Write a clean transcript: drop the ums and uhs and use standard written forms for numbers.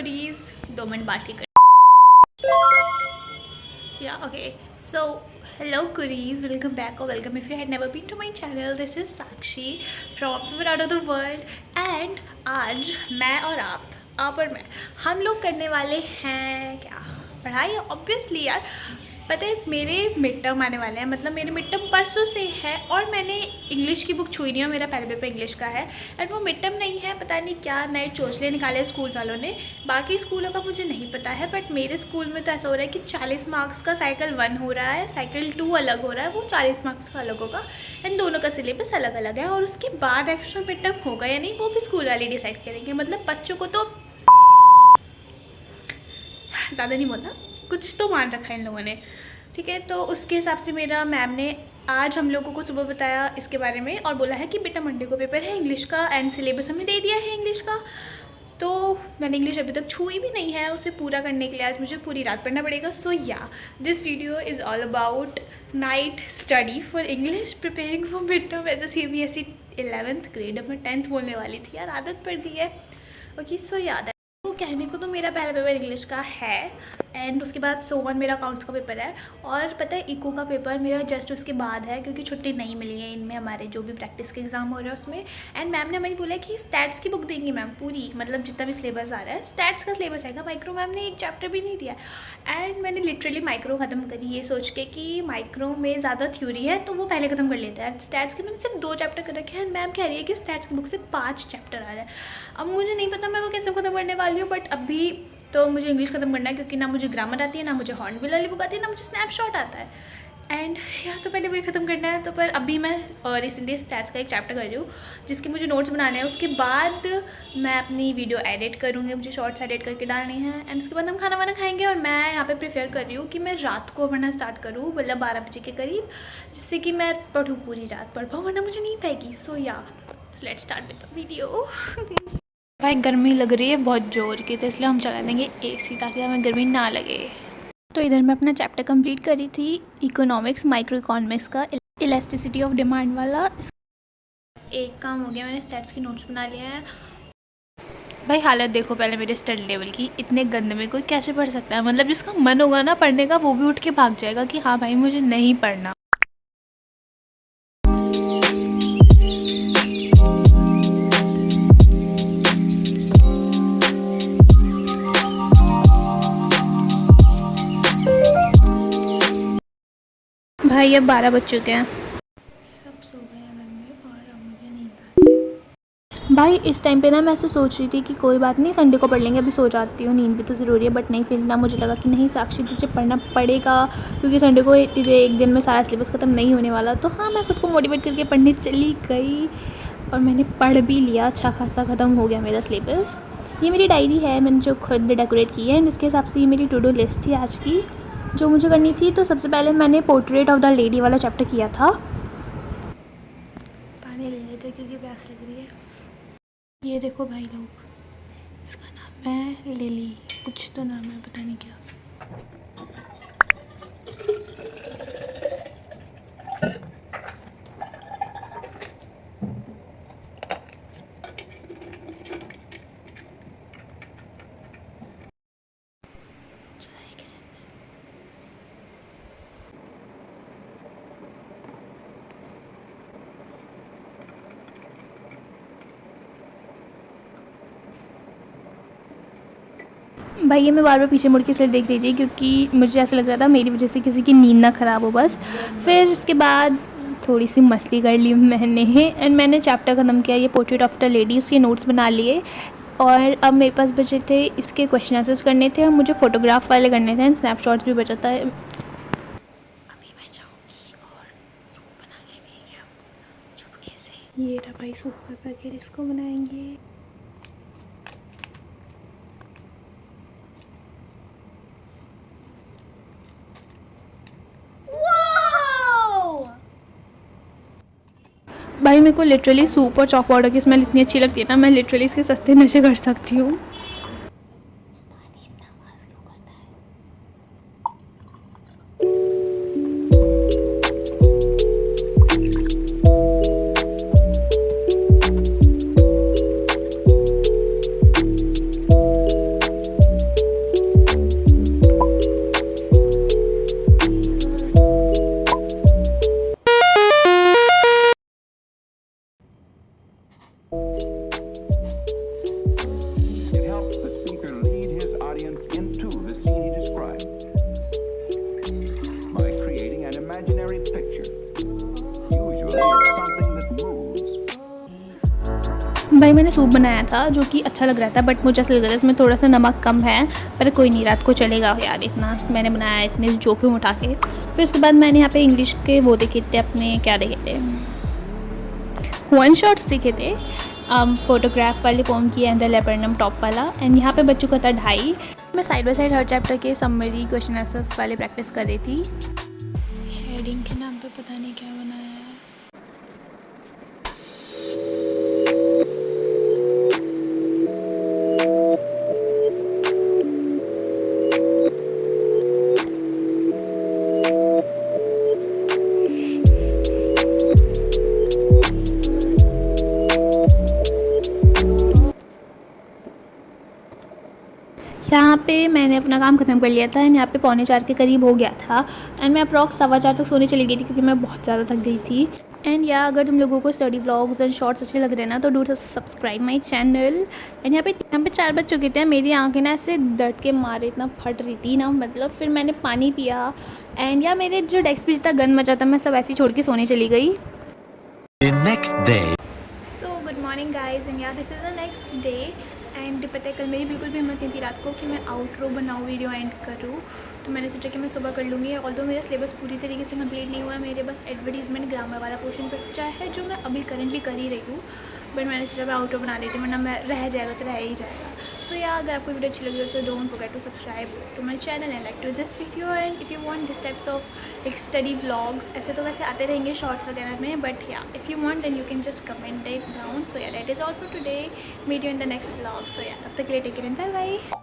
कुरीज 2 minute बात की कर yeah okay so hello kuris, welcome back or welcome if you had never been to my channel. This is Sakshi from somewhere out of the world and आज मैं और आप और मैं हम लोग करने वाले हैं क्या, पढ़ाई ऑब्वियसली यार। पता है मेरे मिड टर्म आने वाले हैं, मतलब मेरे मिड टर्म परसों से है और मैंने इंग्लिश की बुक छुई नहीं है। मेरा पहले पेपर इंग्लिश का है एंड वो मिड टर्म नहीं है, पता नहीं क्या नए चोचले निकाले स्कूल वालों ने। बाकी स्कूलों का मुझे नहीं पता है बट मेरे स्कूल में तो ऐसा हो रहा है कि 40 मार्क्स का साइकिल 1 हो रहा है, साइकिल 2 अलग हो रहा है, वो 40 मार्क्स का अलग होगा एंड दोनों का सिलेबस अलग अलग है। और उसके बाद एक्चुअल मिड टर्म होगा या नहीं वो भी स्कूल वाले डिसाइड करेंगे। मतलब बच्चों को तो ज़्यादा नहीं बोलना, कुछ तो मान रखा है इन लोगों ने, ठीक है। तो उसके हिसाब से मेरा मैम ने आज हम लोगों को सुबह बताया इसके बारे में और बोला है कि बेटा मंडे को पेपर है इंग्लिश का एंड सिलेबस हमें दे दिया है इंग्लिश का। तो मैंने इंग्लिश अभी तक छुई भी नहीं है, उसे पूरा करने के लिए आज मुझे पूरी रात पढ़ना पड़ेगा। So yeah this video is all about night study for English, preparing for mid term as a CBSE 11th grade. अब मैं 10th बोलने वाली थी यार, आदत पड़ गई है। ओके सो याद है तो कहने को तो मेरा पहला पेपर इंग्लिश का है एंड उसके बाद सोवन मेरा अकाउंट्स का पेपर है और पता है इको का पेपर मेरा जस्ट उसके बाद है क्योंकि छुट्टी नहीं मिली है इनमें हमारे जो भी प्रैक्टिस के एग्ज़ाम हो रहे हैं उसमें। एंड मैम ने हमें बोला कि स्टैट्स की बुक देंगी मैम पूरी, मतलब जितना भी सिलेबस आ रहा है स्टैट्स का सिलेबस आएगा। माइक्रो मैम ने एक चैप्टर भी नहीं दिया एंड मैंने लिटरली माइक्रो ख़त्म करी ये सोच के कि माइक्रो में ज़्यादा थ्योरी है तो वो पहले ख़त्म कर लेते हैं। स्टैट्स के मैंने सिर्फ 2 चैप्टर कर रखे हैं एंड मैम कह रही है कि स्टैट्स की बुक से 5 चैप्टर आ रहे हैं। अब मुझे नहीं पता मैं वो कैसे ख़त्म करने वाली हूँ बट अभी तो मुझे इंग्लिश ख़त्म करना है क्योंकि ना मुझे ग्रामर आती है, ना मुझे हॉर्नबिल वाली बुक आती है, ना मुझे स्नैपशॉट आता है एंड यार तो पहले वही ख़त्म करना है। तो पर अभी मैं रिसेंटली स्टैट्स का एक चैप्टर कर रही हूँ जिसके मुझे नोट्स बनाने हैं। उसके बाद मैं अपनी वीडियो एडिट करूँगी, मुझे शॉर्ट्स एडिट करके डालनी है एंड उसके बाद हम खाना वाना खाएंगे। और मैं यहाँ पे प्रेफर कर रही हूँ कि मैं रात को पढ़ना स्टार्ट करूँ, मतलब 12 बजे के करीब, जिससे कि मैं पढ़ूँ पूरी रात पढ़ पाऊँ, वरना मुझे नींद आएगी। So let's start with the video. भाई गर्मी लग रही है बहुत ज़ोर की तो इसलिए हम चला देंगे AC ताकि हमें गर्मी ना लगे। तो इधर मैं अपना चैप्टर कंप्लीट करी थी इकोनॉमिक्स, माइक्रो इकोनॉमिक्स का इलास्टिसिटी ऑफ डिमांड वाला। एक काम हो गया, मैंने स्टैट्स की नोट्स बना लिए हैं। भाई हालत देखो पहले मेरे स्टडी लेवल की, इतने गंदे में कोई कैसे पढ़ सकता है। मतलब जिसका मन होगा ना पढ़ने का वो भी उठ के भाग जाएगा कि हाँ भाई मुझे नहीं पढ़ना। भाई अब 12 बज चुके हैं, सब सो गए हैं घर में और अब मुझे नींद आ रही है। भाई इस टाइम पे ना मैं ऐसे सोच रही थी कि कोई बात नहीं संडे को पढ़ लेंगे, अभी सो जाती हूँ, नींद भी तो ज़रूरी है। बट नहीं, फिर ना मुझे लगा कि नहीं साक्षी तुझे पढ़ना पड़ेगा क्योंकि संडे को तुझे एक दिन में सारा सिलेबस ख़त्म नहीं होने वाला। तो हाँ मैं खुद को मोटिवेट करके पढ़ने चली गई और मैंने पढ़ भी लिया, अच्छा खासा ख़त्म हो गया मेरा सिलेबस। ये मेरी डायरी है, मैंने जो खुद डेकोरेट की है एंड इसके हिसाब से ये मेरी टू डू लिस्ट थी आज की जो मुझे करनी थी। तो सबसे पहले मैंने पोर्ट्रेट ऑफ द लेडी वाला चैप्टर किया था। पानी ले लेते क्योंकि प्यास लग रही है। ये देखो भाई लोग, इसका नाम है लिली, कुछ तो नाम है पता नहीं क्या। भाई ये मैं बार बार पीछे मुड़ के इसलिए देख रही थी क्योंकि मुझे ऐसा लग रहा था मेरी वजह से किसी की नींद ना ख़राब हो बस। फिर उसके बाद थोड़ी सी मस्ती कर ली मैंने एंड मैंने चैप्टर ख़त्म किया, ये पोर्ट्रेट ऑफ द लेडी, उसके नोट्स बना लिए। और अब मेरे पास बचे थे इसके क्वेश्चन आंसर्स करने थे और मुझे फ़ोटोग्राफ वाले करने थे एंड स्नैपशॉट्स भी बचा था। अभी मैं जाऊँगी और सूप बना लेंगे चुपके से। ये रहा भाई सूप का पैकेट, इसको बनाएंगे। भाई मेरे को लिटरली सूप और चॉक पाउडर की स्मेल इतनी अच्छी लगती है ना, मैं लिटरली इसके सस्ते नशे कर सकती हूँ। भाई मैंने सूप बनाया था जो कि अच्छा लग रहा था, बट मुझे ऐसा लग रहा था इसमें थोड़ा सा नमक कम है, पर कोई नहीं, रात को चलेगा यार, इतना मैंने बनाया इतने जोखिम उठा के। फिर उसके बाद मैंने यहाँ पे इंग्लिश के वो देखे थे अपने, क्या देखे थे, वन शॉट्स देखे थे, फोटोग्राफ वाले पोम की एंड द लेबरनम टॉप वाला, एंड यहाँ पे बच्चों का था 2.5। मैं side by side her chapter के समरी क्वेश्चन आंसर्स वाले प्रैक्टिस कर रही थी। हेडिंग के नाम पे पता नहीं क्या बनाया है। यहाँ पे मैंने अपना काम ख़त्म कर लिया था एंड यहाँ पे 3:45 के करीब हो गया था, एंड मैं अप्रॉक्स 4:15 तक सोने चली गई थी क्योंकि मैं बहुत ज़्यादा थक गई थी। एंड या अगर तुम लोगों को स्टडी व्लॉग्स एंड शॉर्ट्स अच्छे लग रहे हैं ना, तो do subscribe my channel. And यहाँ पे 4 बज चुके थे, मेरी आँखें ना ऐसे दर्द के मारे इतना फट रही थी ना, मतलब फिर मैंने पानी पिया, एंड या मेरे जो डेस्क पे जितना गंद मचा था मैं सब ऐसे ही छोड़ के सोने चली गई। So good morning guys, and ya this is the next day. And पता है कल मेरी बिल्कुल भी हिम्मत नहीं थी रात को कि मैं आउटरो बनाऊँ, वीडियो एंड करूँ, तो मैंने सोचा कि मैं सुबह कर लूँगी। ऑल्दो मेरा सिलेबस पूरी तरीके से कंप्लीट नहीं हुआ है, मेरे बस एडवर्टीजमेंट ग्रामर वाला पोर्शन बचा है जो मैं अभी करंटली कर ही रही हूँ, बट मैंने सोचा मैं आउटरो बना देती हूँ, वरना मैं रह जाएगा तो रह ही जाएगा। सो या अगर आपको वीडियो अच्छी लगी हो तो don't forget to subscribe to my channel and like to this video. And if you want this types of like study vlogs, ऐसे तो वैसे आते रहेंगे शॉर्ट्स वगैरह में, but ya if you want then you can just comment it down. So ya that is all for today, meet you in the next vlog. So ya तब तक के लिए take care and bye bye.